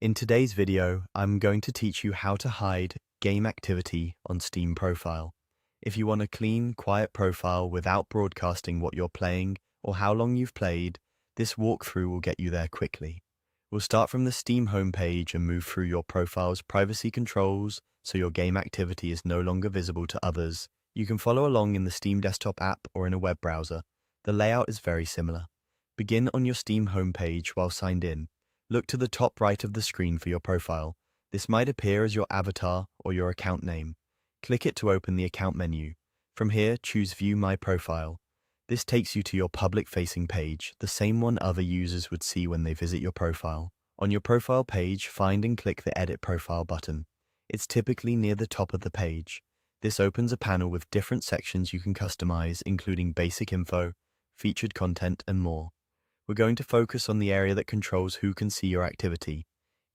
In today's video, I'm going to teach you how to hide game activity on Steam Profile. If you want a clean, quiet profile without broadcasting what you're playing or how long you've played, this walkthrough will get you there quickly. We'll start from the Steam homepage and move through your profile's privacy controls so your game activity is no longer visible to others. You can follow along in the Steam desktop app or in a web browser. The layout is very similar. Begin on your Steam homepage while signed in. Look to the top right of the screen for your profile. This might appear as your avatar or your account name. Click it to open the account menu. From here, choose View My Profile. This takes you to your public-facing page, the same one other users would see when they visit your profile. On your profile page, find and click the Edit Profile button. It's typically near the top of the page. This opens a panel with different sections you can customize, including basic info, featured content, and more. We're going to focus on the area that controls who can see your activity.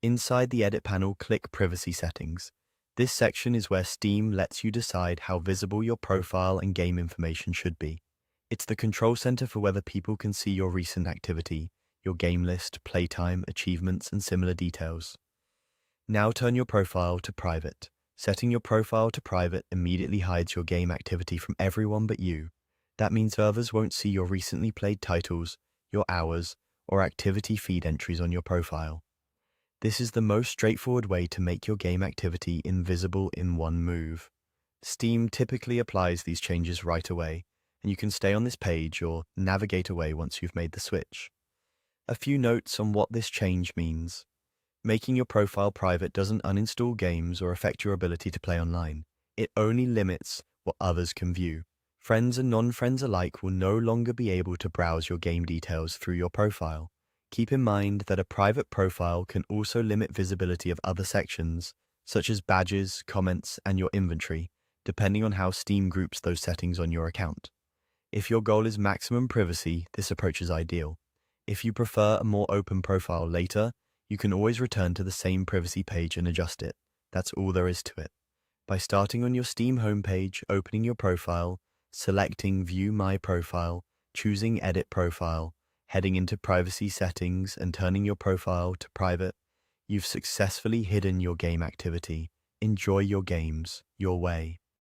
Inside the Edit panel, click Privacy Settings. This section is where Steam lets you decide how visible your profile and game information should be. It's the control center for whether people can see your recent activity, your game list, playtime, achievements, and similar details. Now turn your profile to private. Setting your profile to private immediately hides your game activity from everyone but you. That means others won't see your recently played titles, your hours, or activity feed entries on your profile. This is the most straightforward way to make your game activity invisible in one move. Steam typically applies these changes right away, and you can stay on this page or navigate away once you've made the switch. A few notes on what this change means. Making your profile private doesn't uninstall games or affect your ability to play online. It only limits what others can view. Friends and non-friends alike will no longer be able to browse your game details through your profile. Keep in mind that a private profile can also limit visibility of other sections, such as badges, comments, and your inventory, depending on how Steam groups those settings on your account. If your goal is maximum privacy, this approach is ideal. If you prefer a more open profile later, you can always return to the same privacy page and adjust it. That's all there is to it. By starting on your Steam homepage, opening your profile, selecting View My Profile, choosing Edit Profile, heading into Privacy Settings and turning your profile to private, you've successfully hidden your game activity. Enjoy your games your way.